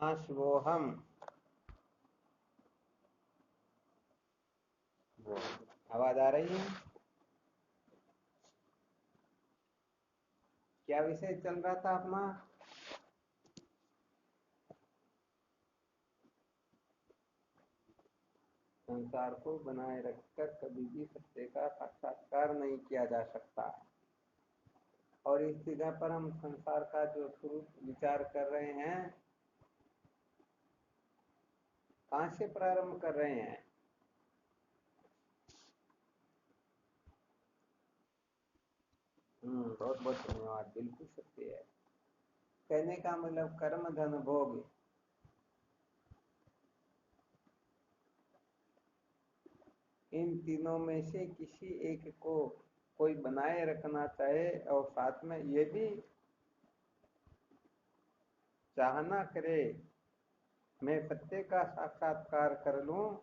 आश्वोहम। वो आवाज आ रही है? क्या विषय चल रहा था अपना? संसार को बनाए रखकर कभी भी सत्य का साक्षात्कार नहीं किया जा सकता। और इस जगह पर हम संसार का जो स्वरूप विचार कर रहे हैं, कहां से प्रारंभ कर रहे हैं? बहुत बहुत धन्यवाद। बिल्कुल सत्य है। कहने का मतलब कर्म धन भोग, इन तीनों में से किसी एक को कोई बनाए रखना चाहे और साथ में ये भी चाहना करे मैं सत्य का साक्षात्कार कर लूं,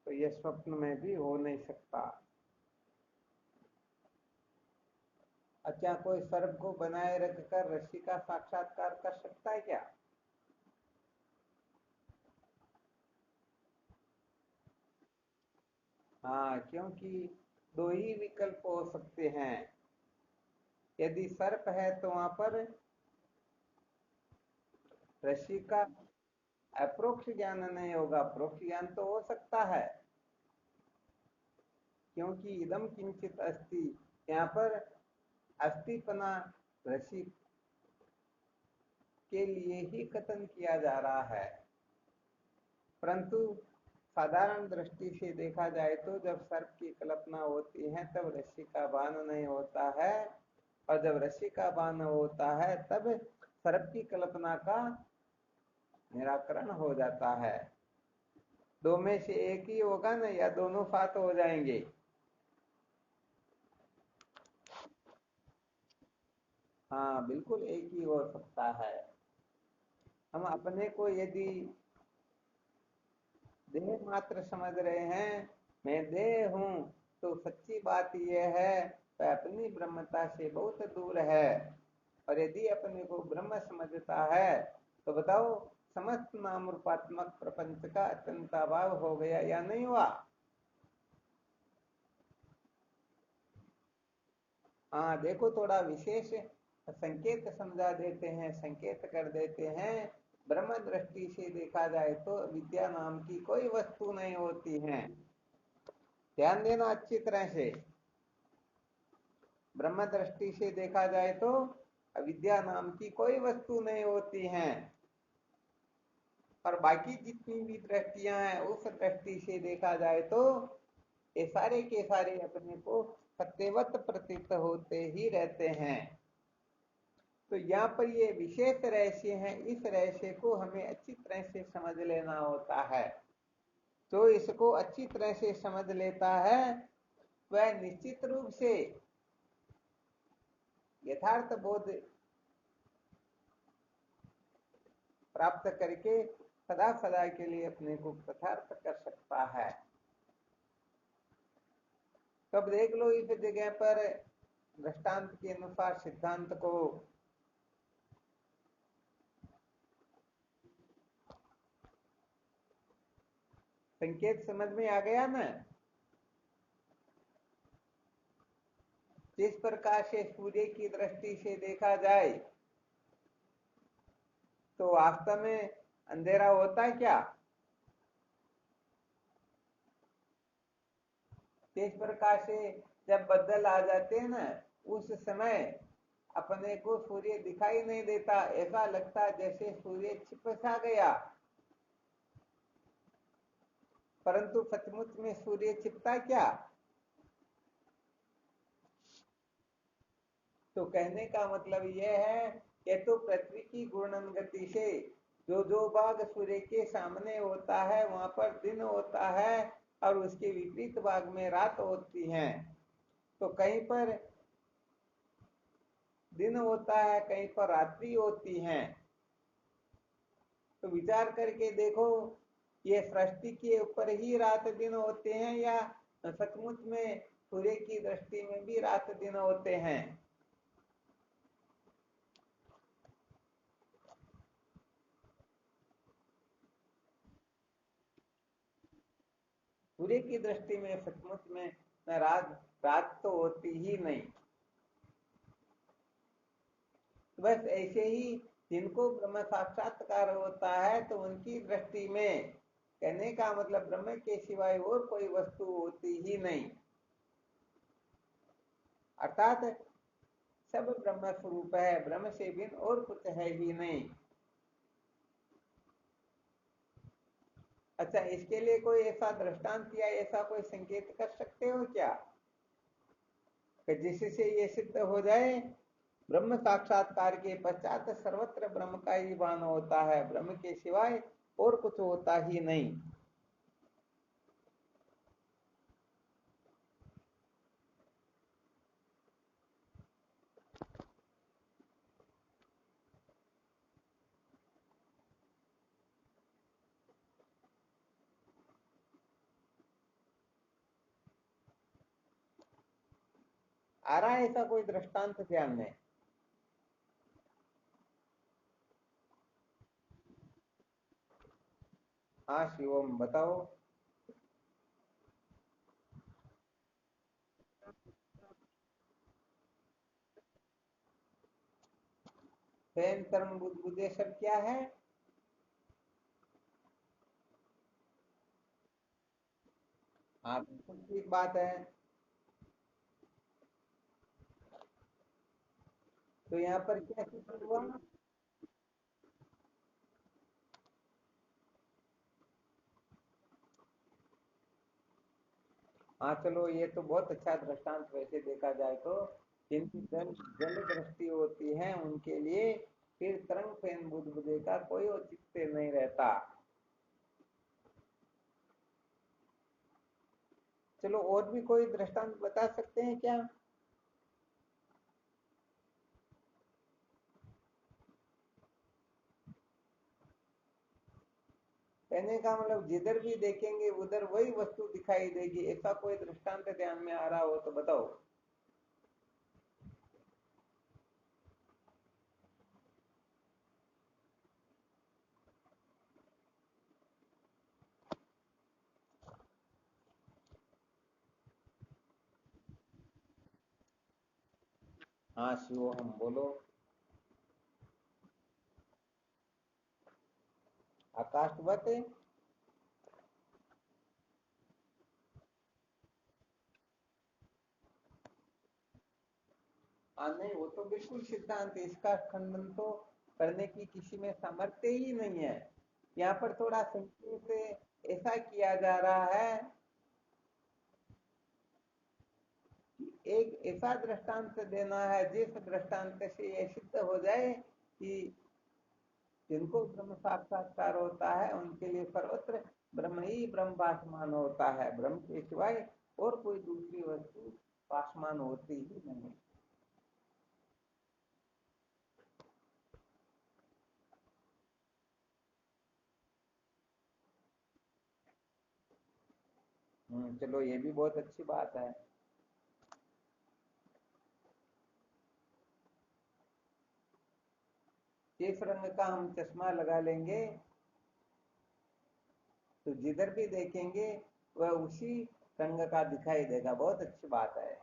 तो यह स्वप्न में भी हो नहीं सकता। अच्छा, कोई सर्प को बनाए रखकर ऋषि का साक्षात्कार कर सकता है क्या? हाँ, क्योंकि दो ही विकल्प हो सकते हैं। यदि सर्प है तो वहां पर ऋषि का अप्रोक्ष ज्ञान नहीं होगा, प्रोक्ष ज्ञान तो हो सकता है। क्योंकि इदम किंचित अस्ति, यहाँ पर अस्तिपना ऋषि के लिए ही कथन किया जा रहा है। परंतु साधारण दृष्टि से देखा जाए तो जब सर्प की कल्पना होती है तब रस्सी का बाण नहीं होता है, और जब रस्सी का बाण होता है तब सर्प की कल्पना का निराकरण हो जाता है। दो में से एक ही होगा ना, या दोनों साथ हो जाएंगे? हाँ, बिल्कुल एक ही हो सकता है। हम अपने को यदि देह मात्र समझ रहे हैं, मैं देह हूं, तो सच्ची बात यह है वह अपनी ब्रह्मता से बहुत दूर है। और यदि अपने को ब्रह्म समझता है तो बताओ, समस्त नाम रूपात्मक प्रपंच का अत्यंत अभाव हो गया या नहीं हुआ? हाँ, देखो, थोड़ा विशेष संकेत समझा देते हैं, संकेत कर देते हैं। ब्रह्म दृष्टि से देखा जाए तो विद्या नाम की कोई वस्तु नहीं होती है। ध्यान देना अच्छी तरह से। ब्रह्म दृष्टि से देखा जाए तो अविद्या नाम की कोई वस्तु नहीं होती है। और बाकी जितनी भी दृष्टियां हैं उस दृष्टि से देखा जाए तो ये सारे के सारे अपने को सत्यवत प्रतीत होते ही रहते हैं। तो यहाँ पर ये विशेष रहस्य है, इस रहस्य को हमें अच्छी तरह से समझ लेना होता है। तो इसको अच्छी तरह से समझ लेता है वह निश्चित रूप से यथार्थ बोध प्राप्त करके सदा सदा के लिए अपने को कृतार्थ कर सकता है। तब देख लो, इस जगह पर दृष्टांत के अनुसार सिद्धांत को संकेत समझ में आ गया ना? जिस प्रकार से सूर्य की दृष्टि से देखा जाए तो वास्तव में अंधेरा होता है क्या? जिस प्रकार से जब बदल आ जाते हैं ना, उस समय अपने को सूर्य दिखाई नहीं देता, ऐसा लगता जैसे सूर्य छिप सा गया। परंतु सचमुच में सूर्य छिपता क्या? तो कहने का मतलब यह है कि तो पृथ्वी की घूर्णन गति से जो जो भाग सूर्य के सामने होता है वहां पर दिन होता है, और उसके विपरीत भाग में रात होती है। तो कहीं पर दिन होता है, कहीं पर रात्रि होती है। तो विचार करके देखो, ये सृष्टि के ऊपर ही रात दिन होते हैं या सचमुच में सूर्य की दृष्टि में भी रात दिन होते हैं? सूर्य की दृष्टि में सचमुच में न रात, रात तो होती ही नहीं। बस ऐसे ही जिनको ब्रह्म साक्षात्कार होता है तो उनकी दृष्टि में, कहने का मतलब ब्रह्म के सिवाय और कोई वस्तु होती ही नहीं, अर्थात सब ब्रह्म स्वरूप है, ब्रह्म से भिन्न और कुछ है ही नहीं। अच्छा, इसके लिए कोई ऐसा दृष्टांत या ऐसा कोई संकेत कर सकते हो क्या कि जिससे ये सिद्ध हो जाए ब्रह्म साक्षात्कार के पश्चात सर्वत्र ब्रह्म का ही भान होता है, ब्रह्म के सिवाय और कुछ होता ही नहीं। आ रहा है ऐसा कोई दृष्टांत ध्यान में? हाँ शिवम बताओ। फैन कर्म बुद्धि सब क्या है? हाँ बिल्कुल ठीक बात है। तो यहाँ पर क्या सिद्ध हुआ? हाँ चलो, ये तो बहुत अच्छा दृष्टांत वैसे देखा जाए तो, जिनकी जल जल दृष्टि होती है उनके लिए फिर तरंग फैन बुदबुदे का कोई औचित्य नहीं रहता। चलो और भी कोई दृष्टांत बता सकते हैं क्या? कहने का मतलब जिधर भी देखेंगे उधर वही वस्तु दिखाई देगी, ऐसा कोई दृष्टांत ध्यान में आ रहा हो तो बताओ। हाँ शिव हम बोलो। आकाशवत है? हाँ नहीं, वो तो बिल्कुल सिद्धांत है, इसका खंडन तो करने की किसी में सामर्थ्य ही नहीं है। यहाँ पर थोड़ा संक्षेप से ऐसा किया जा रहा है कि एक ऐसा दृष्टांत देना है जिस दृष्टांत से ये सिद्ध हो जाए कि जिनको ब्रह्म साक्षात्कार होता है उनके लिए सर्वत्र ब्रह्म ही ब्रह्म भासमान होता है, ब्रह्म के सिवाय और कोई दूसरी वस्तु भासमान होती ही नहीं। चलो ये भी बहुत अच्छी बात है। जिस रंग का हम चश्मा लगा लेंगे तो जिधर भी देखेंगे वह उसी रंग का दिखाई देगा, बहुत अच्छी बात है।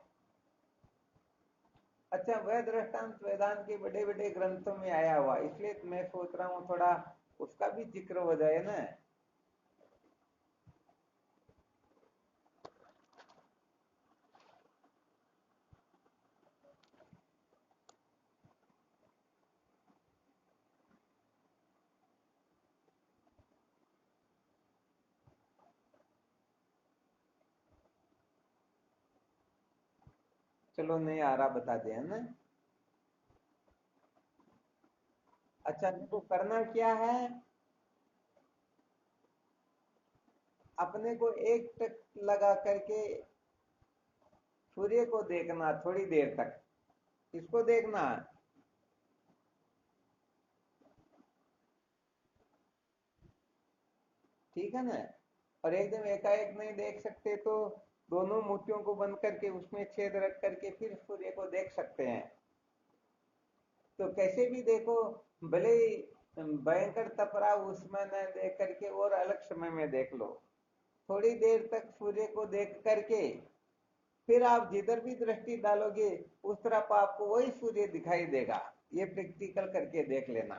अच्छा, वह दृष्टांत वेदांत के बड़े बड़े ग्रंथों में आया हुआ, इसलिए तो मैं सोच रहा हूँ थोड़ा उसका भी जिक्र हो जाए ना। चलो नहीं आ रहा, बता दिया ना। अच्छा देखो, करना क्या है, अपने को एक टक लगा करके सूर्य को देखना थोड़ी देर तक, इसको देखना। ठीक है ना? और एकदम एकाएक नहीं देख सकते तो दोनों मूर्तियों को बंद करके उसमें छेद रख करके फिर सूर्य को देख सकते हैं। तो कैसे भी देखो, भले ही भयंकर तपरा उसमें न देख करके और अलग समय में देख लो। थोड़ी देर तक सूर्य को देख करके फिर आप जिधर भी दृष्टि डालोगे उस तरफ आपको वही सूर्य दिखाई देगा। ये प्रैक्टिकल करके देख लेना।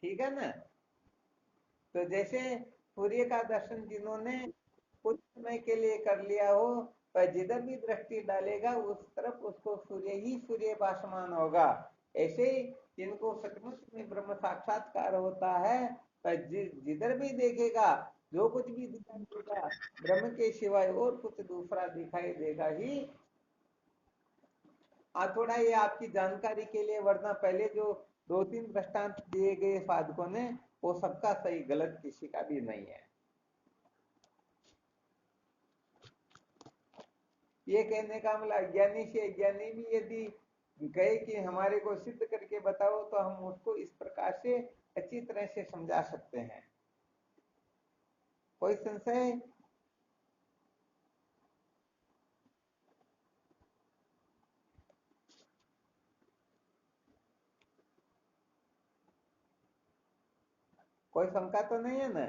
ठीक है ना? तो जैसे सूर्य का दर्शन जिन्होंने कुछ समय के लिए कर लिया हो, पर जिधर भी दृष्टि डालेगा उस तरफ उसको सूर्य ही सूर्य भासमान होगा। ऐसे ही जिनको सचमुच में ब्रह्म साक्षात्कार होता है, पर जिधर भी देखेगा जो कुछ भी दिखाई देगा ब्रह्म के सिवाय और कुछ दूसरा दिखाई देगा ही। थोड़ा ये आपकी जानकारी के लिए, वरना पहले जो 2-3 दृष्टांत दिए गए साधकों ने वो सबका सही, गलत किसी का भी नहीं है। ये कहने का मतलब अज्ञानी से अज्ञानी भी यदि कहे कि हमारे को सिद्ध करके बताओ तो हम उसको इस प्रकार से अच्छी तरह से समझा सकते हैं। कोई संशय? कोई शंका तो नहीं है ना?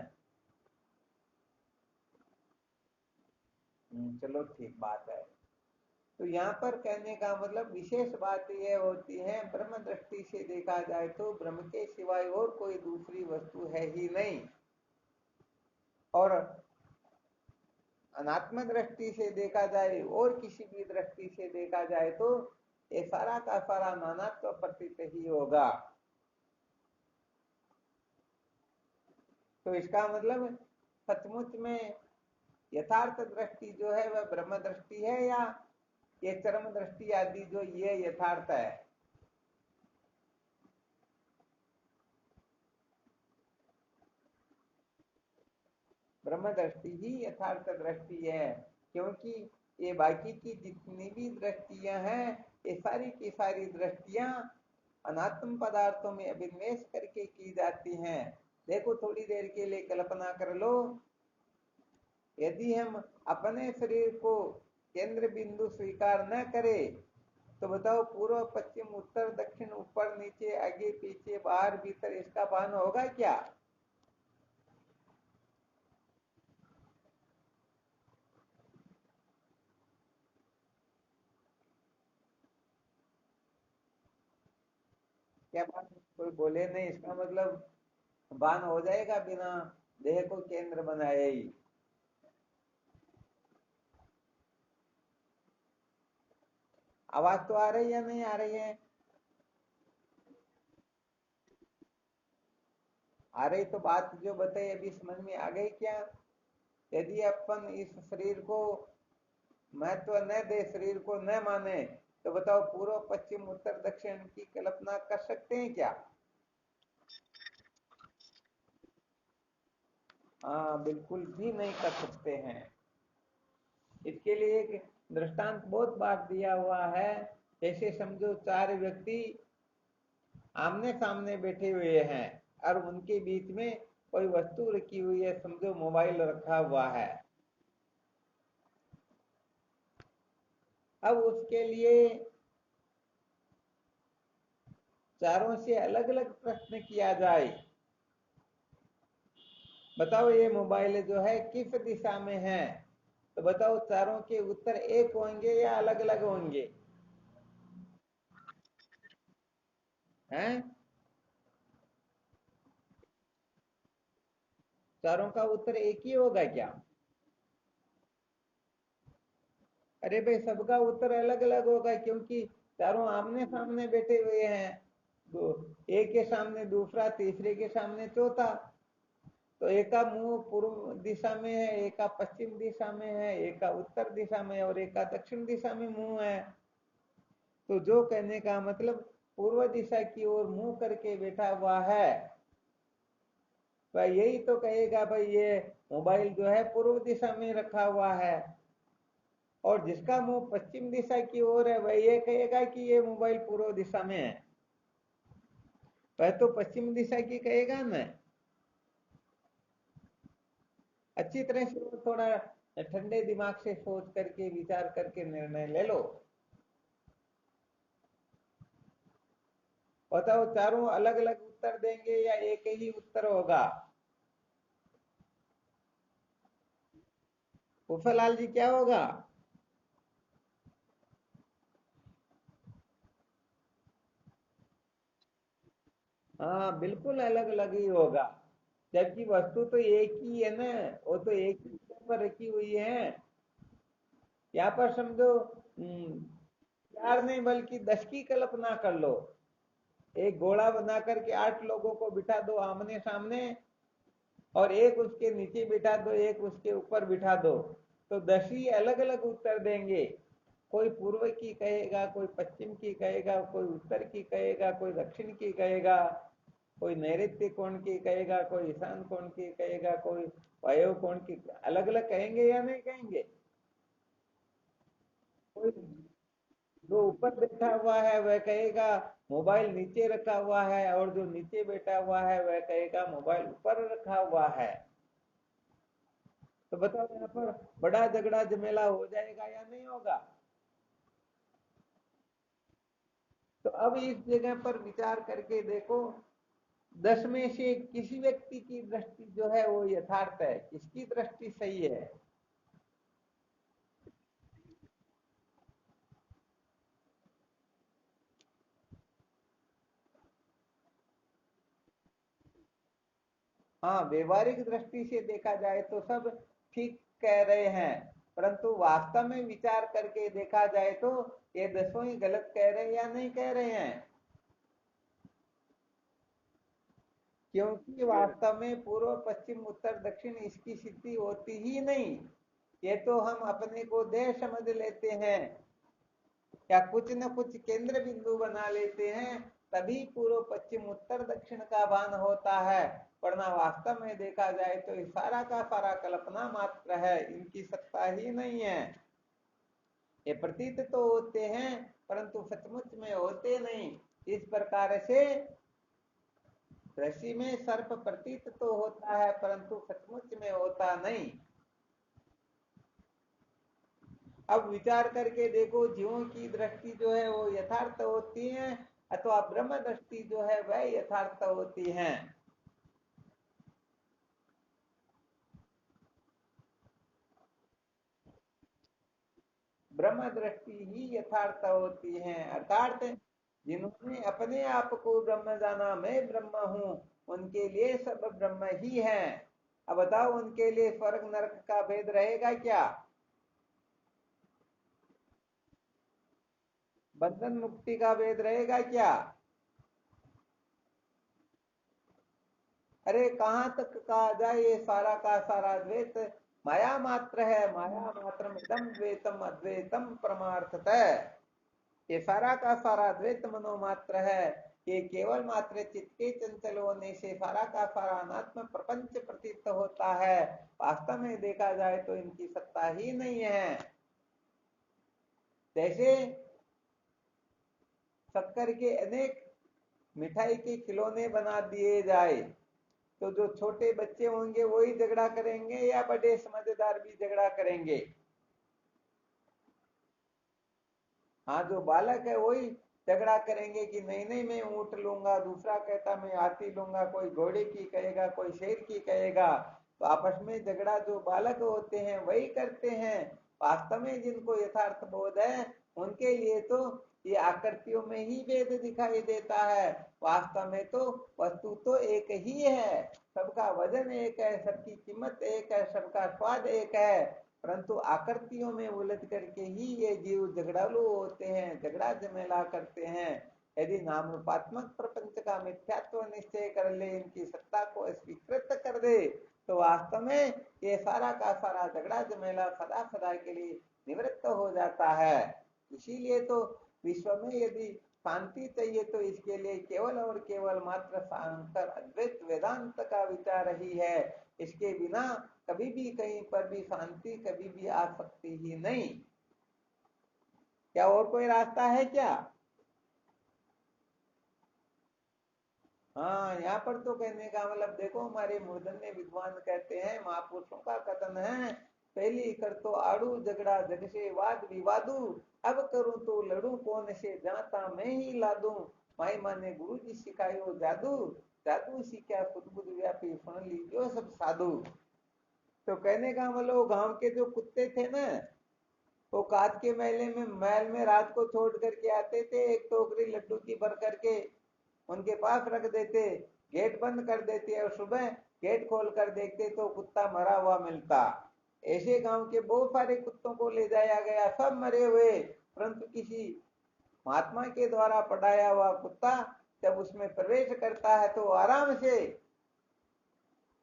चलो ठीक बात है। तो यहाँ पर कहने का मतलब विशेष बात यह होती है, ब्रह्म दृष्टि से देखा जाए तो ब्रह्म के सिवाय और कोई दूसरी वस्तु है ही नहीं। और अनात्म दृष्टि से देखा जाए और किसी भी दृष्टि से देखा जाए तो ये सारा का सारा नानात्व प्रतीत ही होगा। तो इसका मतलब सचमुच में यथार्थ दृष्टि जो है वह ब्रह्म दृष्टि है, या ये चरम दृष्टि आदि जो ये यथार्थ है? ब्रह्म दृष्टि ही यथार्थ दृष्टि है, क्योंकि ये बाकी की जितनी भी दृष्टियां हैं ये सारी की सारी दृष्टियां अनात्म पदार्थों में अभिनिवेश करके की जाती हैं। देखो थोड़ी देर के लिए कल्पना कर लो, यदि हम अपने शरीर को केंद्र बिंदु स्वीकार न करें तो बताओ पूर्व पश्चिम उत्तर दक्षिण ऊपर नीचे आगे पीछे बाहर भीतर इसका भान होगा क्या? क्या बात? कोई बोले नहीं, इसका मतलब भान हो जाएगा बिना देह को केंद्र बनाए ही। आवाज तो आ रही है नहीं आ रही है? आ रही तो बात जो बताई अभी समझ में आ गई क्या? यदि अपन इस शरीर को महत्व न दे, शरीर को न माने, तो बताओ पूर्व पश्चिम उत्तर दक्षिण की कल्पना कर सकते हैं क्या? हाँ, बिल्कुल भी नहीं कर सकते हैं। इसके लिए एक दृष्टांत बहुत बार दिया हुआ है। ऐसे समझो 4 व्यक्ति आमने सामने बैठे हुए हैं और उनके बीच में कोई वस्तु रखी हुई है, समझो मोबाइल रखा हुआ है। अब उसके लिए चारों से अलग अलग प्रश्न किया जाए, बताओ ये मोबाइल जो है किस दिशा में है, तो बताओ चारों के उत्तर एक होंगे या अलग अलग होंगे? हैं? चारों का उत्तर एक ही होगा क्या? अरे भाई, सबका उत्तर अलग अलग होगा, क्योंकि चारों आमने सामने बैठे हुए हैं। तो एक के सामने दूसरा, तीसरे के सामने चौथा। तो एक का मुंह पूर्व दिशा में है, एक का पश्चिम दिशा में है, एक का उत्तर दिशा में और एक का दक्षिण दिशा में मुंह है। तो जो कहने का मतलब पूर्व दिशा की ओर मुंह करके बैठा हुआ है, भाई यही तो कहेगा भाई ये मोबाइल जो है पूर्व दिशा में रखा हुआ है। और जिसका मुंह पश्चिम दिशा की ओर है वह ये कहेगा कि ये मोबाइल पूर्व दिशा में है। वह तो पश्चिम दिशा की कहेगा ना। अच्छी तरह से थोड़ा ठंडे दिमाग से सोच करके विचार करके निर्णय ले लो। बताओ चारों अलग अलग उत्तर देंगे या एक ही उत्तर होगा? उफलाल जी क्या होगा? हाँ बिल्कुल अलग अलग ही होगा, जबकि वस्तु तो एक ही है ना। वो तो एक ही जगह पर रखी हुई है। यहाँ पर समझो, 4 नहीं बल्कि 10 की कल्पना कर लो। एक घोड़ा बना करके 8 लोगों को बिठा दो आमने सामने, और एक उसके नीचे बिठा दो, एक उसके ऊपर बिठा दो, तो 10 ही अलग अलग उत्तर देंगे। कोई पूर्व की कहेगा, कोई पश्चिम की कहेगा, कोई उत्तर की कहेगा, कोई दक्षिण की कहेगा, कोई नैऋत्य कोण की कहेगा, कोई ईशान कोण की कहेगा, कोई वायु कोण की, अलग अलग कहेंगे या नहीं कहेंगे? कोई जो ऊपर बैठा हुआ है वह कहेगा मोबाइल नीचे रखा हुआ है, और जो नीचे बैठा हुआ है वह कहेगा मोबाइल ऊपर रखा हुआ है। तो बताओ यहाँ पर बड़ा झगड़ा झमेला हो जाएगा या नहीं होगा? तो अब इस जगह पर विचार करके देखो, 10 में से किसी व्यक्ति की दृष्टि जो है वो यथार्थ है, किसकी दृष्टि सही है? हाँ, व्यवहारिक दृष्टि से देखा जाए तो सब ठीक कह रहे हैं, परंतु वास्तव में विचार करके देखा जाए तो ये 10 ही गलत कह रहे हैं या नहीं कह रहे हैं? क्योंकि वास्तव में पूर्व पश्चिम उत्तर दक्षिण इसकी सिद्धि होती ही नहीं। ये तो हम अपने को देह समझ लेते हैं, या कुछ न कुछ केंद्र बिंदु बना लेते हैं, तभी पूर्व पश्चिम उत्तर दक्षिण का भान होता है। वरना वास्तव में देखा जाए तो ये सारा का सारा कल्पना मात्र है, इनकी सत्ता ही नहीं है। ये प्रतीत तो होते हैं परंतु सचमुच में होते नहीं। इस प्रकार से कृषि में सर्प प्रतीत तो होता है परंतु सचमुच में होता नहीं। अब विचार करके देखो, जीवों की दृष्टि जो है वो यथार्थ होती है, अथवा ब्रह्म दृष्टि जो है वह यथार्थ होती है? ब्रह्म दृष्टि ही यथार्थ होती है, अर्थात जिन्होंने अपने आप को ब्रह्म जाना, मैं ब्रह्म हूं, उनके लिए सब ब्रह्म ही है। अब बताओ उनके लिए स्वर्ग नरक का भेद रहेगा क्या? बंधन मुक्ति का भेद रहेगा क्या? अरे कहाँ तक कहा जाए, ये सारा का सारा द्वैत माया मात्र है। माया मात्र इदम द्वैतम अद्वैतम परमार्थतः। ये सारा का सारा द्वैत मनोमात्र है। ये केवल मात्र चित्त के चंचल होने से सारा का सारा अनात्म प्रपंच प्रतीत होता है। वास्तव में देखा जाए तो इनकी सत्ता ही नहीं है। जैसे शक्कर के अनेक मिठाई के खिलौने बना दिए जाए, तो जो छोटे बच्चे होंगे वही झगड़ा करेंगे या बड़े समझदार भी झगड़ा करेंगे? हाँ, जो बालक है वही झगड़ा करेंगे कि नहीं नहीं मैं ऊंट लूंगा, दूसरा कहता मैं हाथी लूंगा, कोई घोड़े की कहेगा, कोई शेर की कहेगा। तो आपस में झगड़ा जो बालक होते हैं वही करते हैं। वास्तव में जिनको यथार्थ बोध है उनके लिए तो ये आकृतियों में ही भेद दिखाई देता है। वास्तव में तो वस्तु तो एक ही है, सबका वजन एक है, सबकी कीमत एक है, सबका स्वाद एक है, परंतु आकृतियों में उलझ करके ही ये जीव झगड़ालू होते हैं, झगड़ा झमेला करते हैं। यदि नाम रूपात्मक प्रपंच का मिथ्यात्व निश्चय कर ले, इनकी सत्ता को स्वीकृत कर दे, तो वास्तव में ये सारा का सारा झगड़ा झमेला सदा सदा के लिए निवृत्त हो जाता है। इसीलिए तो विश्व में यदि शांति चाहिए तो इसके लिए केवल और केवल मात्र शांकर अद्वैत वेदांत का विचार ही है। इसके बिना कभी भी कहीं पर भी शांति कभी भी आ सकती ही नहीं। क्या और कोई रास्ता है क्या? हाँ, यहाँ पर तो कहने का मतलब देखो, हमारे मूर्धन्य विद्वान कहते हैं, महापुरुषों का कथन है, पहली कर तो आड़ू झगड़ा जग से वाद विवादू, अब करूं तो लड़ू कौन से जाता मैं ही ला दूं। माई माने गुरु जी सिखायो जादू, जादू सीखा खुद बुद व्यापी सुन लीजियो सब साधु। तो कहने का मतलब गांव के जो कुत्ते थे ना, वो कांच के महल में रात को छोड़ करके आते थे, एक टोकरी लड्डू की भर करके उनके पास रख देते, गेट बंद कर देते और सुबह गेट खोल कर देखते तो कुत्ता मरा हुआ मिलता। ऐसे गांव के बहुत सारे कुत्तों को ले जाया गया, सब मरे हुए, परंतु किसी महात्मा के द्वारा पढ़ाया हुआ कुत्ता जब उसमें प्रवेश करता है तो आराम से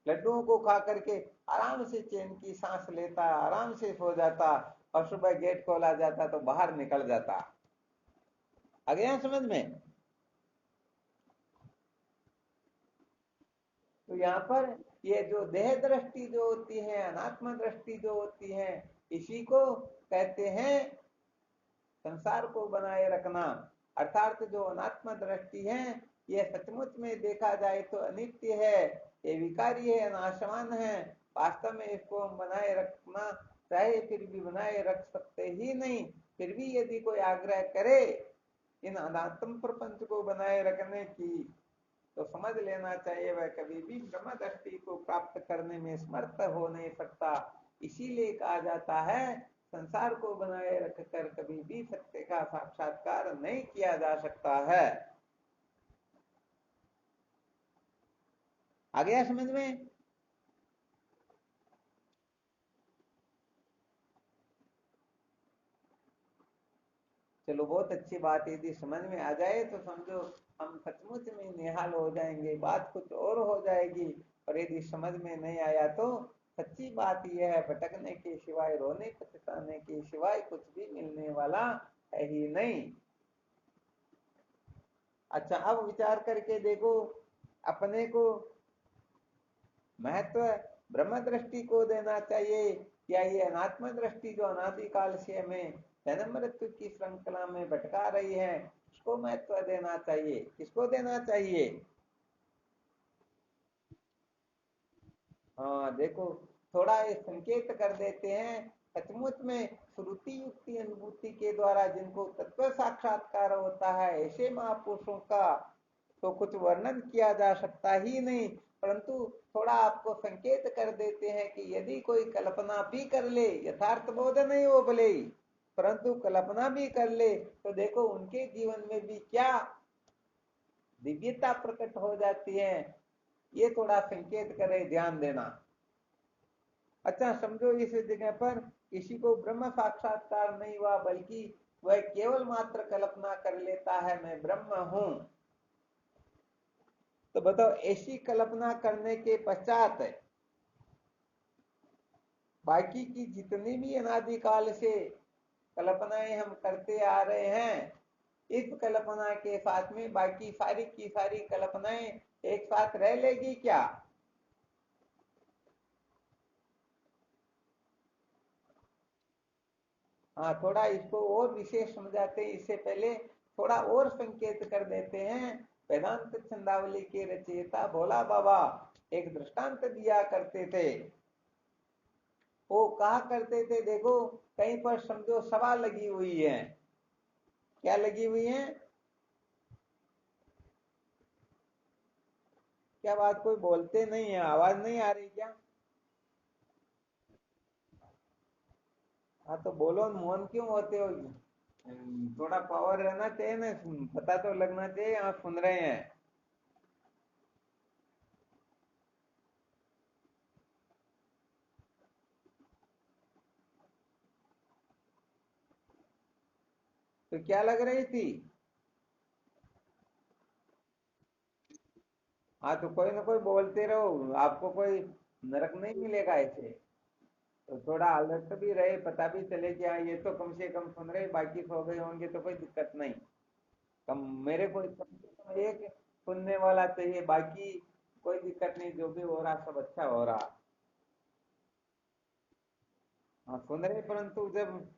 लड्डुओं को खा करके आराम से चैन की सांस लेता, आराम से सो जाता, और सुबह गेट खोला जाता तो बाहर निकल जाता। आ गया समझ में? तो यहाँ पर ये जो देह दृष्टि जो होती है, अनात्म दृष्टि जो होती है, इसी को कहते हैं संसार को बनाए रखना। अर्थात जो अनात्म दृष्टि है, ये सचमुच में देखा जाए तो अनित्य है, ये विकारी है, नाशवान है। वास्तव में इसको हम बनाए रखना चाहे फिर भी बनाए रख सकते ही नहीं। फिर भी यदि कोई आग्रह करे इन अनात्म प्रपंच को बनाए रखने की, तो समझ लेना चाहिए वह कभी भी ब्रह्म दृष्टि को प्राप्त करने में समर्थ हो नहीं सकता। इसीलिए कहा जाता है संसार को बनाए रखकर कभी भी सत्य का साक्षात्कार नहीं किया जा सकता है। आ गया समझ में? चलो बहुत अच्छी बात, यदि समझ में आ जाए तो समझो हम सचमुच में निहाल हो जाएंगे, बात कुछ और हो जाएगी। और यदि समझ में नहीं आया तो सच्ची बात यह है, भटकने के सिवाय, रोने पछताने के सिवाय कुछ भी मिलने वाला है ही नहीं। अच्छा, अब विचार करके देखो, अपने को महत्व ब्रह्म दृष्टि को देना चाहिए या ये अनात्म दृष्टि जो अनादिकाल से हमें जन्म मृत्यु की श्रृंखला में भटका रही है, इसको महत्व देना चाहिए? किसको देना चाहिए? हाँ देखो, थोड़ा ये संकेत कर देते हैं, सचमुच में श्रुति युक्ति अनुभूति के द्वारा जिनको तत्व साक्षात्कार होता है, ऐसे महापुरुषों का तो कुछ वर्णन किया जा सकता ही नहीं। परंतु थोड़ा आपको संकेत कर देते हैं कि यदि कोई कल्पना भी कर ले, यथार्थ बोध नहीं हो भले ही, परंतु कल्पना भी कर ले, तो देखो उनके जीवन में भी क्या दिव्यता प्रकट हो जाती है, ये थोड़ा संकेत करे, ध्यान देना। अच्छा समझो, इस जगह पर किसी को ब्रह्म साक्षात्कार नहीं हुआ, बल्कि वह केवल मात्र कल्पना कर लेता है मैं ब्रह्म हूं। तो बताओ, ऐसी कल्पना करने के पश्चात बाकी की जितनी भी अनादिकाल से कल्पनाएं हम करते आ रहे हैं, इस कल्पना के साथ में बाकी सारी की सारी कल्पनाएं एक साथ रह लेगी क्या? हाँ, थोड़ा इसको और विशेष समझाते हैं, इससे पहले थोड़ा और संकेत कर देते हैं। वेदांत छंदावली के रचयिता भोला बाबा एक दृष्टांत दिया करते थे। वो कहा करते थे, देखो कहीं पर समझो सभा लगी हुई है। क्या लगी हुई है? क्या बात, कोई बोलते नहीं है, आवाज नहीं आ रही क्या? हाँ तो बोलो, मौन क्यों होते हो? थोड़ा पावर रहना चाहिए ना, पता तो लगना चाहिए आप सुन रहे हैं। तो क्या लग रही थी? हाँ तो कोई ना कोई बोलते रहो, आपको कोई नरक नहीं मिलेगा ऐसे। तो थोड़ा अलर्ट भी रहे, पता भी चले कि हाँ ये तो कम से कम सुन रहे, बाकी सो गए होंगे तो कोई दिक्कत नहीं। कम मेरे को कम से कम एक सुनने वाला चाहिए, बाकी कोई दिक्कत नहीं, जो भी हो रहा सब अच्छा हो रहा। हाँ सुन रहे, परंतु जब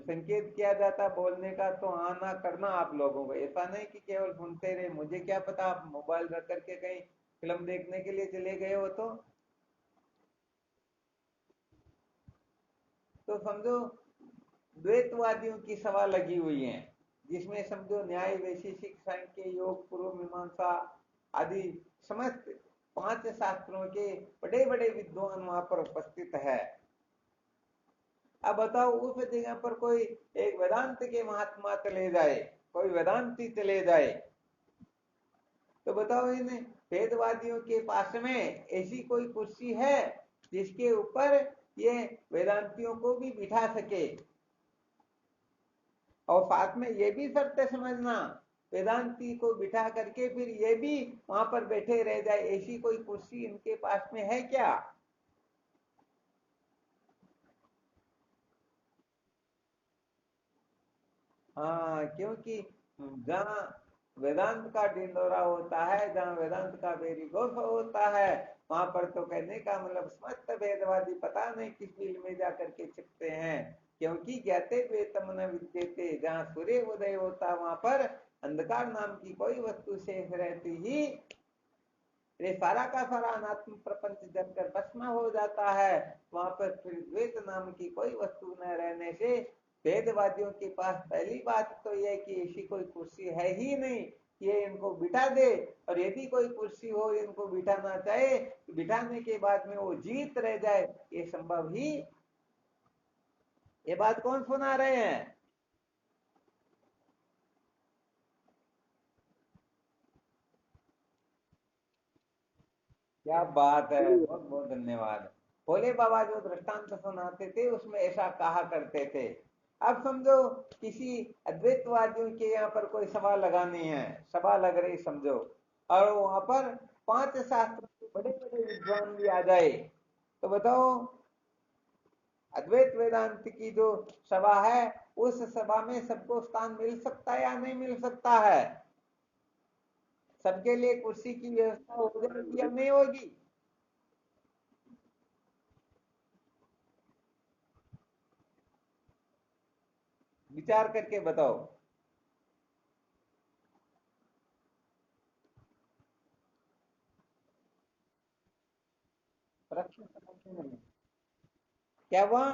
संकेत किया जाता बोलने का तो हाँ ना करना आप लोगों को, ऐसा नहीं कि केवल सुनते रहे। मुझे क्या पता आप मोबाइल रख करके कहीं फिल्म देखने के लिए चले गए हो तो समझो द्वैतवादियों की सभा लगी हुई है, जिसमें समझो न्याय, वैशेषिक, सांख्य, योग, पूर्व मीमांसा आदि समस्त 5 शास्त्रों के बड़े बड़े विद्वान वहां पर उपस्थित है। अब बताओ उस जगह पर कोई एक वेदांत के महात्मा चले जाए, कोई वेदांती चले जाए, तो बताओ इन वेदवादियों के पास में ऐसी कोई कुर्सी है जिसके ऊपर ये वेदांतियों को भी बिठा सके? और साथ में ये भी शर्त समझना, वेदांती को बिठा करके फिर ये भी वहां पर बैठे रह जाए, ऐसी कोई कुर्सी इनके पास में है क्या? हाँ, क्योंकि जहाँ वेदांत का ढिंडोरा होता है, जहाँ वेदांत का बेरी घोष होता है, वहां पर तो कहने का मतलब समस्त वेदवादी पता नहीं किस बिल में जाकर के छिपते हैं। क्योंकि ज्ञाते वेतम न विद्यते, जहाँ सूर्य उदय होता वहां पर अंधकार नाम की कोई वस्तु शेष रहती ही ये सारा का सारा अनात्म प्रपंच जब कर भस्म हो जाता है, वहां पर फिर द्वैत नाम की कोई वस्तु न रहने से वेदवादियों के पास पहली बात तो यह कि ऐसी कोई कुर्सी है ही नहीं, ये इनको बिठा दे। और यदि कोई कुर्सी हो इनको बिठाना चाहे, बिठाने के बाद में वो जीत रह जाए, ये संभव ही। ये बात कौन सुना रहे हैं? क्या बात है, बहुत बहुत धन्यवाद। भोले बाबा जो दृष्टांत सुनाते थे उसमें ऐसा कहा करते थे। अब समझो किसी अद्वैतवादियों के यहाँ पर कोई सभा लगानी है, सभा लग रही समझो, और वहां पर 5 शास्त्र के बड़े बड़े विद्वान भी आ जाए, तो बताओ अद्वैत वेदांत की जो सभा है उस सभा में सबको स्थान मिल सकता है या नहीं मिल सकता है? सबके लिए कुर्सी की व्यवस्था हो जाएगी या नहीं होगी? विचार करके बताओ। प्रश्न समझ में नहीं। क्या हुआ?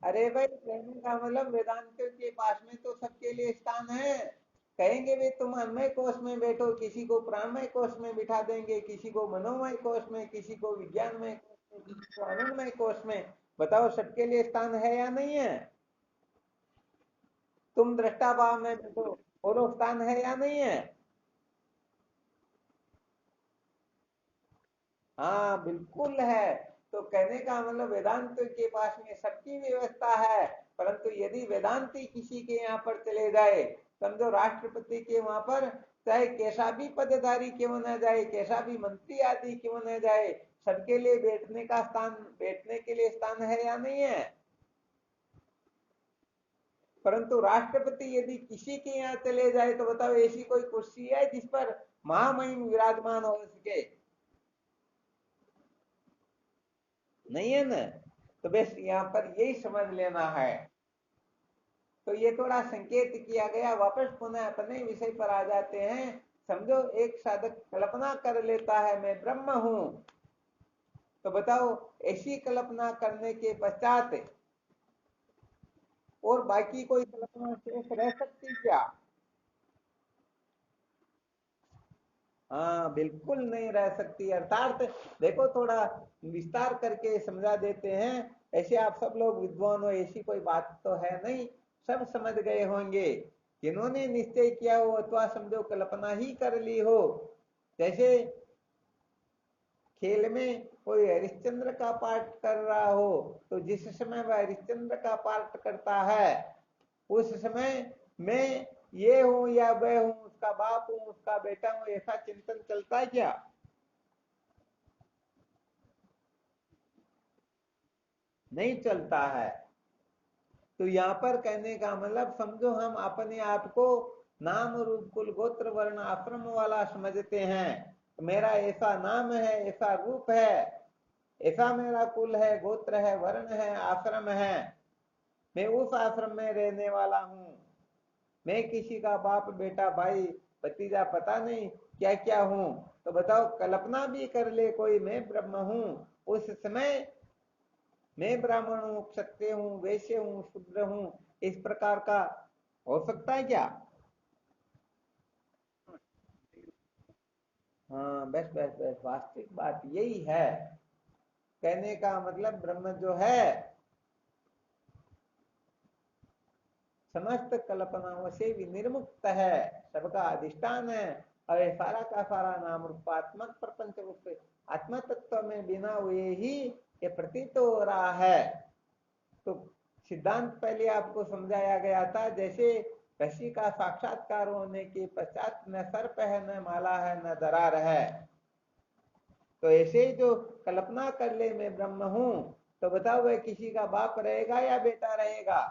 अरे भाई, कहने का मतलब वेदांतियों के पास में तो सबके लिए स्थान है। कहेंगे वे तुम अन्वय कोश में बैठो, किसी को प्राणमय कोश में बिठा देंगे, किसी को मनोमय कोश में, किसी को विज्ञानमय कोश में, किसी को आनंदमय कोश में। बताओ सबके लिए स्थान है या नहीं है? तुम दृष्टा भाव में बैठो, बोलो स्थान है या नहीं है? हाँ बिल्कुल है। तो कहने का मतलब वेदांत के पास में सबकी व्यवस्था है, परंतु यदि वेदांती किसी के यहाँ पर चले जाए, समझो राष्ट्रपति के वहां पर चाहे कैसा भी पदधारी क्यों न जाए, कैसा भी मंत्री आदि क्यों न जाए, सबके लिए बैठने का स्थान, बैठने के लिए स्थान है या नहीं है? परंतु राष्ट्रपति यदि किसी के यहाँ चले जाए तो बताओ ऐसी कोई कुर्सी है जिस पर महामहिम विराजमान हो सके? नहीं है ना। तो बस यहाँ पर यही समझ लेना है। तो ये थोड़ा संकेत किया गया, वापस पुनः अपने विषय पर आ जाते हैं। समझो एक साधक कल्पना कर लेता है मैं ब्रह्म हूं, तो बताओ ऐसी कल्पना करने के पश्चात और बाकी कोई कल्पना शेष रह सकती क्या? हाँ बिल्कुल नहीं रह सकती। अर्थात देखो थोड़ा विस्तार करके समझा देते हैं। ऐसे आप सब लोग विद्वान हो, ऐसी कोई बात तो है नहीं, सब समझ गए होंगे। जिन्होंने निश्चय किया हो अथवा समझो कल्पना ही कर ली हो, जैसे खेल में कोई हरिश्चंद्र का पाठ कर रहा हो, तो जिस समय वह हरिश्चंद्र का पाठ करता है उस समय मैं ये हूं या वह हूं, उसका बाप हूं, उसका बेटा हूं, ऐसा चिंतन चलता है क्या? नहीं चलता है। तो यहाँ पर कहने का मतलब समझो हम अपने आप को नाम रूप कुल गोत्र वर्ण आश्रम वाला समझते हैं। मेरा ऐसा नाम है, ऐसा रूप है, ऐसा मेरा कुल है, गोत्र है, वर्ण है, आश्रम है, मैं उस आश्रम में रहने वाला हूँ, मैं किसी का बाप बेटा भाई भतीजा पता नहीं क्या क्या हूँ। तो बताओ, कल्पना भी कर ले कोई मैं ब्रह्म हूं, उस समय मैं ब्राह्मण हूं, क्षत्रिय हूं, वैश्य हूं, शूद्र हूं, इस प्रकार का हो सकता है क्या? हाँ, बस बस बस, वास्तविक बात यही है। कहने का मतलब ब्रह्म जो है समस्त कल्पनाओं से विनिर्मुक्त है, सबका अधिष्ठान है, और ये सारा का सारा नाम रूपात्मक प्रपंच रूप आत्मा तत्व में बिना हुए ही ये प्रतीत हो रहा है। तो सिद्धांत पहले आपको समझाया गया था, जैसे ऋषि का साक्षात्कार होने के पश्चात न सर्प है, न माला है, न दरार है, तो ऐसे ही जो कल्पना कर ले मैं ब्रह्म हूं, तो बताओ वह किसी का बाप रहेगा या बेटा रहेगा,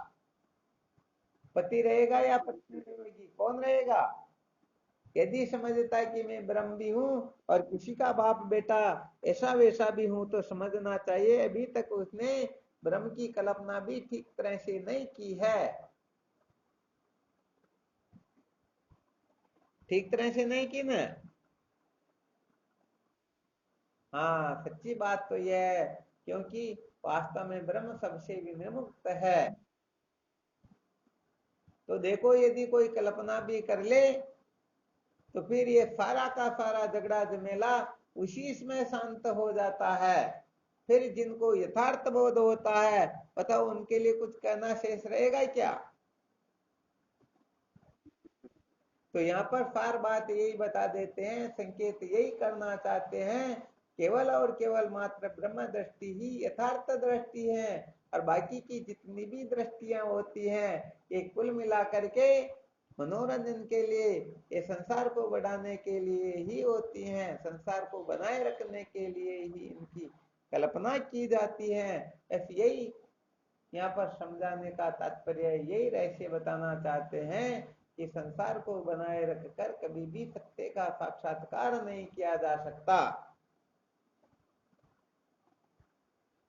पति रहेगा या पत्नी रहेगी, कौन रहेगा? यदि समझता है कि मैं ब्रह्म भी हूं और किसी का बाप बेटा ऐसा वैसा भी हूं, तो समझना चाहिए अभी तक उसने ब्रह्म की कल्पना भी ठीक तरह से नहीं की है, ठीक तरह से नहीं की ना। हाँ, सच्ची बात तो यह है, क्योंकि वास्तव में ब्रह्म सबसे विनिर्मुक्त है। तो देखो, यदि कोई कल्पना भी कर ले, तो फिर ये सारा का सारा झगड़ा झमेला उसी में शांत हो जाता है। फिर जिनको यथार्थ बोध होता है, बताओ उनके लिए कुछ कहना शेष रहेगा क्या? तो यहाँ पर सार बात यही बता देते हैं, संकेत यही करना चाहते हैं, केवल और केवल मात्र ब्रह्म दृष्टि ही यथार्थ दृष्टि है, और बाकी की जितनी भी दृष्टियां होती हैं ये कुल मिलाकर के मनोरंजन के लिए, ये संसार को बढ़ाने के लिए ही होती हैं, संसार को बनाए रखने के लिए ही इनकी कल्पना की जाती है। ऐसे यही यहाँ पर समझाने का तात्पर्य, यही रहस्य बताना चाहते हैं कि संसार को बनाए रखकर कभी भी सत्य का साक्षात्कार नहीं किया जा सकता।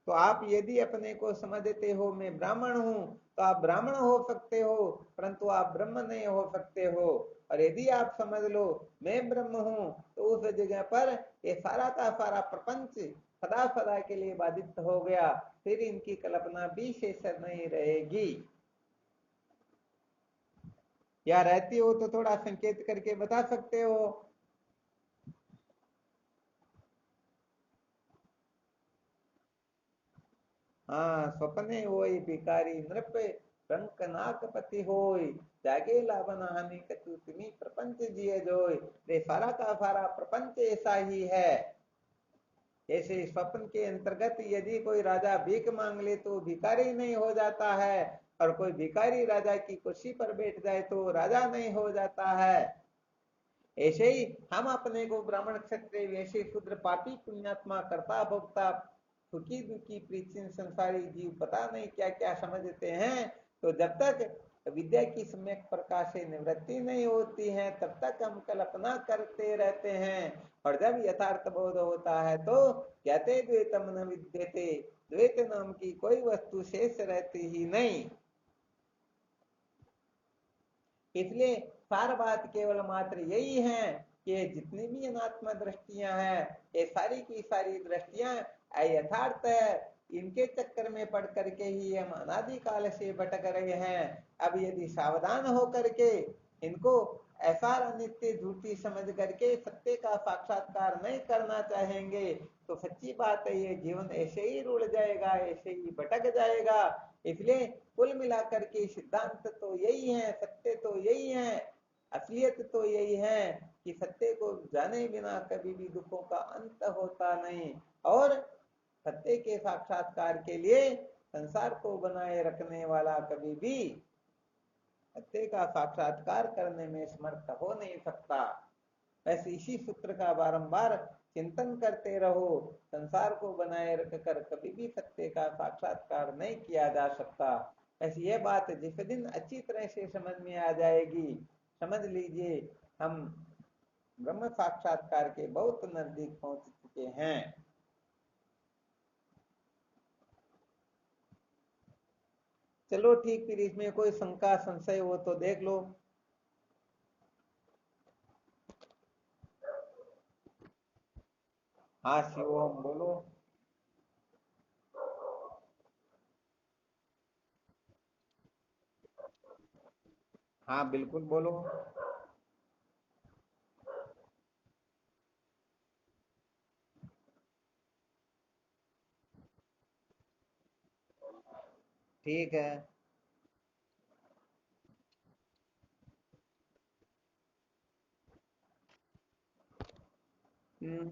तो आप यदि अपने को समझते हो मैं ब्राह्मण हूं, तो आप ब्राह्मण हो सकते हो, परंतु आप ब्रह्म नहीं हो सकते हो। और यदि आप समझ लो मैं ब्रह्म हूं, तो उस जगह पर ये सारा का सारा प्रपंच सदा सदा के लिए बाधित हो गया, फिर इनकी कल्पना भी शेष नहीं रहेगी। या रहती हो तो थोड़ा संकेत करके बता सकते हो। हाँ, स्वप्ने होय भिकारी नृप, रंक नाक पति होय, जागे लावन हानि कछु तुमी प्रपंच जिय जोय। ये सारा का सारा प्रपंच ऐसा ही है। ऐसे स्वप्न के अंतर्गत यदि कोई राजा भीख मांग ले तो भिखारी नहीं हो जाता है, और कोई भिखारी राजा की कुर्सी पर बैठ जाए तो राजा नहीं हो जाता है। ऐसे ही हम अपने को ब्राह्मण क्षत्रिय वैश्य शूद्र पापी पुण्यात्मा कर्ता भोक्ता सुखी दुखी प्रीतिन संसारी जीव पता नहीं क्या क्या समझते हैं। तो जब तक विद्या की सम्यक प्रकाश से निवृत्ति नहीं होती है, तब तक हम कल्पना करते रहते हैं, और जब यथार्थ बोध होता है तो कहते द्वैतम न विद्यते, द्वैत नाम की कोई वस्तु शेष रहती ही नहीं। इसलिए सार बात केवल मात्र यही है कि जितनी भी अनात्मा दृष्टियां हैं, ये सारी की सारी दृष्टियां यथार्थ है। इनके चक्कर में पड़ करके ही हम अनादिकाल से भटक रहे हैं। अब यदि सावधान होकर के इनको ऐसा अनित्य झूठी समझ करके सत्य का साक्षात्कार नहीं करना चाहेंगे, तो सच्ची बात है ये जीवन ऐसे ही रुड़ जाएगा, ऐसे ही भटक जाएगा। इसलिए कुल मिलाकर के सिद्धांत तो यही है, सत्य तो यही है, असलियत तो यही है कि सत्य को जाने बिना कभी भी दुखों का अंत होता नहीं, और सत्य के साक्षात्कार के लिए संसार को बनाए रखने वाला कभी भी सत्य का साक्षात्कार करने में समर्थ हो नहीं सकता। बस इसी सूत्र का बारंबार चिंतन करते रहो, संसार को बनाए रखकर कभी भी सत्य का साक्षात्कार नहीं किया जा सकता। ऐसी यह बात जिस दिन अच्छी तरह से समझ में आ जाएगी, समझ लीजिए हम ब्रह्म साक्षात्कार के बहुत नजदीक पहुंच चुके हैं। चलो ठीक, फिर इसमें कोई शंका संशय हो तो देख लो। हाँ शिवोहम बोलो। हाँ बिल्कुल बोलो। ठीक है।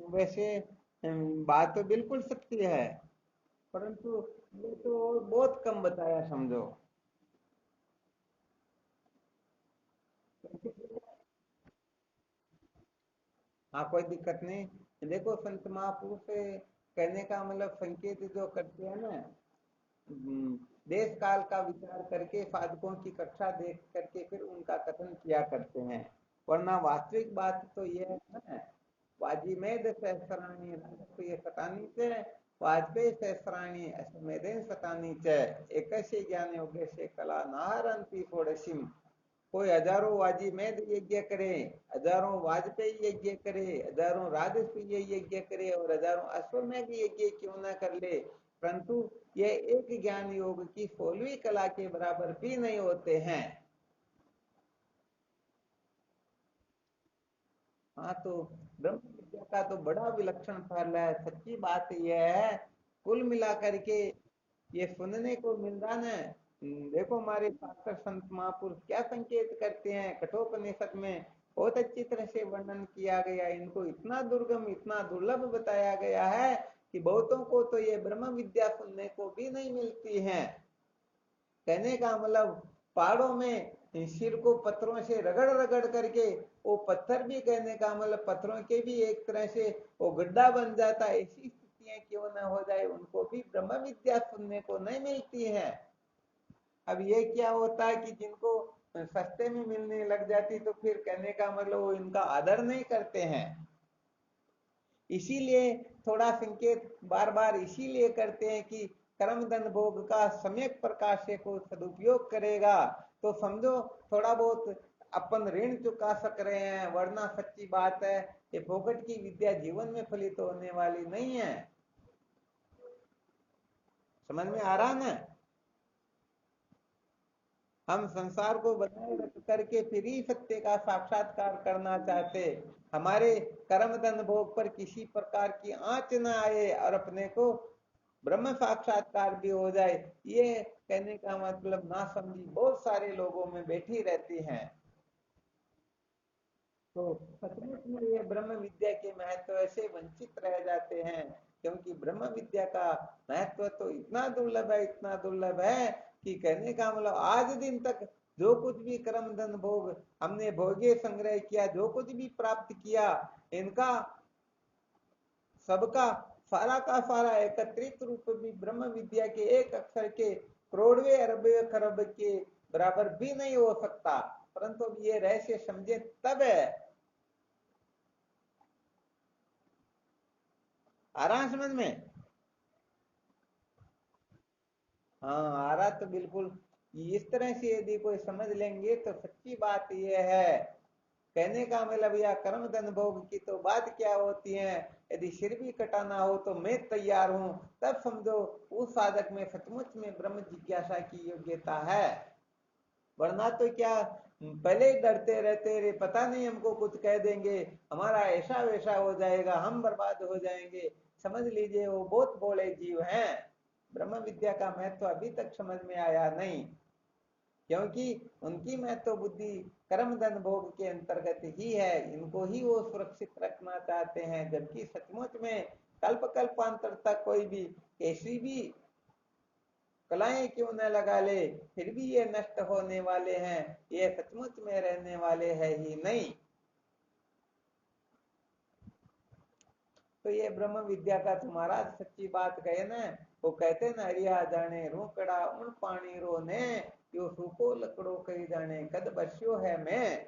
वैसे बात तो बिल्कुल सत्य है, परंतु ये तो बहुत कम बताया समझो। हाँ कोई दिक्कत नहीं। देखो संत महापुरुष कहने का मतलब संकेत जो करते हैं ना, हम्म, देश काल का विचार करके साधकों की कक्षा देख करके फिर उनका कथन किया करते हैं। वरना वास्तविक बात तो यह है ना, वाजिमेद सहस्राणी राजस्व शतानी च, वाजपेयी सहस्राणी अश्वमेधेन शतानी च, एकस्य ज्ञान योगस्य कला नाहरंती षोडशीम। कोई हजारों वाजीमेद यज्ञ करे, हजारों वाजपेयी यज्ञ करे, हजारों राजस्व यज्ञ करे और हजारों अश्वमेध यज्ञ क्यों ना कर ले, परंतु ये एक ज्ञान योग की 16वीं कला के बराबर भी नहीं होते हैं। हाँ तो ब्रह्म विद्या का तो बड़ा विलक्षण फल है। सच्ची बात यह है, कुल मिलाकर के ये सुनने को मिल रहा ना। देखो हमारे शास्त्र संत महापुरुष क्या संकेत करते हैं, कठोपनिषद में बहुत अच्छी तरह से वर्णन किया गया। इनको इतना दुर्गम इतना दुर्लभ बताया गया है कि बहुतों को तो ये ब्रह्म विद्या सुनने को भी नहीं मिलती है। कहने का मतलब पहाड़ों में सिर को पत्थरों से रगड़ रगड़ करके वो पत्थर भी, कहने का मतलब पत्थरों के भी एक तरह से वो गड्ढा बन जाता है। ऐसी स्थितियां क्यों ना हो जाए, उनको भी ब्रह्म विद्या सुनने को नहीं मिलती है। अब ये क्या होता है कि जिनको सस्ते में मिलने लग जाती तो फिर कहने का मतलब वो इनका आदर नहीं करते हैं। इसीलिए थोड़ा संकेत बार बार इसीलिए करते हैं कि कर्म धन भोग का सम्यक प्रकार से को सदुपयोग करेगा तो समझो थोड़ा बहुत अपन ऋण चुका सक रहे हैं। वरना सच्ची बात है, ये फोकट की विद्या जीवन में फलित होने वाली नहीं है। समझ में आ रहा है ना। हम संसार को बनाए रख करके फिर ही सत्य का साक्षात्कार करना चाहते। हमारे कर्म धन भोग पर किसी प्रकार की आंच न आए और अपने को ब्रह्म साक्षात्कार भी हो जाए, ये कहने का मतलब ना समझी बहुत सारे लोगों में बैठी रहती हैं। तो सचमुच में ये ब्रह्म विद्या के महत्व से वंचित रह जाते हैं। क्योंकि ब्रह्म विद्या का महत्व तो इतना दुर्लभ है, इतना दुर्लभ है कि कहने का मतलब आज दिन तक जो कुछ भी कर्म धन भोग हमने भोगे संग्रह किया, जो कुछ भी प्राप्त किया, इनका सबका सारा का सारा एकत्रित रूप भी ब्रह्म विद्या के एक अक्षर के करोड़वे अरबे खरब के बराबर भी नहीं हो सकता। परंतु अब ये रहस्य समझे तब है। आ रहा है समझ में। हाँ आ रहा तो बिल्कुल। इस तरह से यदि कोई समझ लेंगे तो सच्ची बात यह है, कहने का मतलब या कर्म धन भोग की तो बात क्या होती है, यदि सिर भी कटाना हो तो मैं तैयार हूं, तब समझो उस साधक में सचमुच में ब्रह्म जिज्ञासा की योग्यता है। वरना तो क्या, पहले ही डरते रहते रे, पता नहीं हमको कुछ कह देंगे, हमारा ऐसा वैसा हो जाएगा, हम बर्बाद हो जाएंगे। समझ लीजिए वो बहुत भोले जीव हैं। ब्रह्म विद्या का महत्व अभी तक समझ में आया नहीं, क्योंकि उनकी महत्व बुद्धि कर्म धन भोग के अंतर्गत ही है। इनको ही वो सुरक्षित रखना चाहते हैं, जबकि सचमुच में कल्प कल्पांतर तक कोई भी कैसी भी कलाएं क्यों न लगा ले, फिर भी ये नष्ट होने वाले हैं, ये सचमुच में रहने वाले हैं ही नहीं। तो ये ब्रह्म विद्या का तुम्हारा सच्ची बात कहे ना, वो कहते ना, हरिया जाने रूकड़ा उन पानी रो ने, यो सूखो लकड़ो कही जाने कद बस्यो है मैं।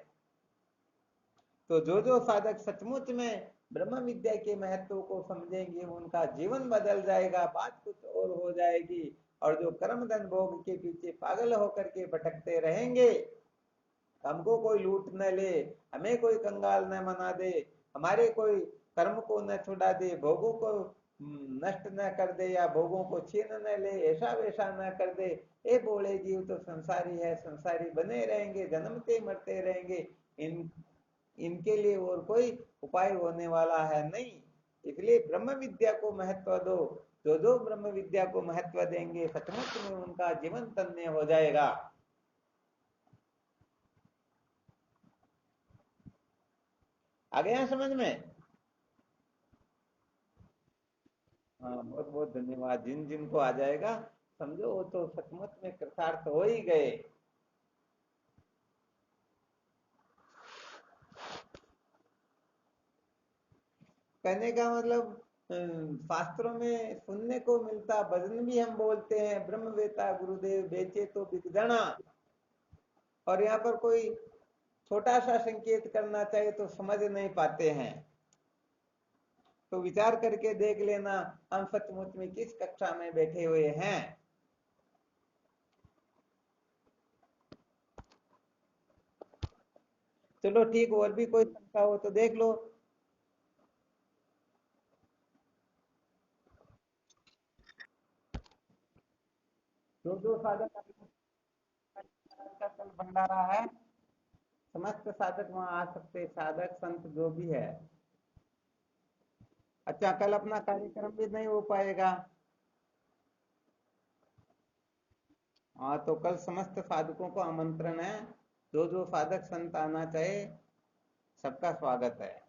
तो जो साधक सचमुच में ब्रह्म विद्या के महत्व को समझेंगे उनका जीवन बदल जाएगा, बात कुछ और हो जाएगी। और जो कर्म धन भोग के पीछे पागल होकर के भटकते रहेंगे, हमको कोई लूट न ले, हमें कोई कंगाल न बना दे, हमारे कोई कर्म को न छुड़ा दे, भोगों को नष्ट न कर दे या भोगों को छीन न ले, ऐसा वैसा न कर दे। ये बोले जीव तो संसारी है, संसारी बने रहेंगे, जन्मते मरते रहेंगे, इन इनके लिए और कोई उपाय होने वाला है नहीं। इसलिए ब्रह्म विद्या को महत्व दो। जो जो ब्रह्म विद्या को महत्व देंगे सचमुच में उनका जीवन धन्य हो जाएगा। आ गया समझ में? हाँ, बहुत बहुत धन्यवाद। जिन जिन को आ जाएगा समझो वो तो सचमुच में कृतार्थ हो ही गए। कहने का मतलब शास्त्रों में सुनने को मिलता, भजन भी हम बोलते हैं, ब्रह्म वेता गुरुदेव बेचे तो बिक जाना। और यहाँ पर कोई छोटा सा संकेत करना चाहिए तो समझ नहीं पाते हैं। तो विचार करके देख लेना हम सचमुच में किस कक्षा में बैठे हुए हैं। चलो ठीक, और भी कोई शंका हो तो देख लो। जो जो साधक का कल भंडारा है, समस्त साधक वहां आ सकते, साधक संत जो भी है। अच्छा, कल अपना कार्यक्रम भी नहीं हो पाएगा। हाँ, तो कल समस्त साधकों को आमंत्रण है। जो जो साधक संत आना चाहे सबका स्वागत है।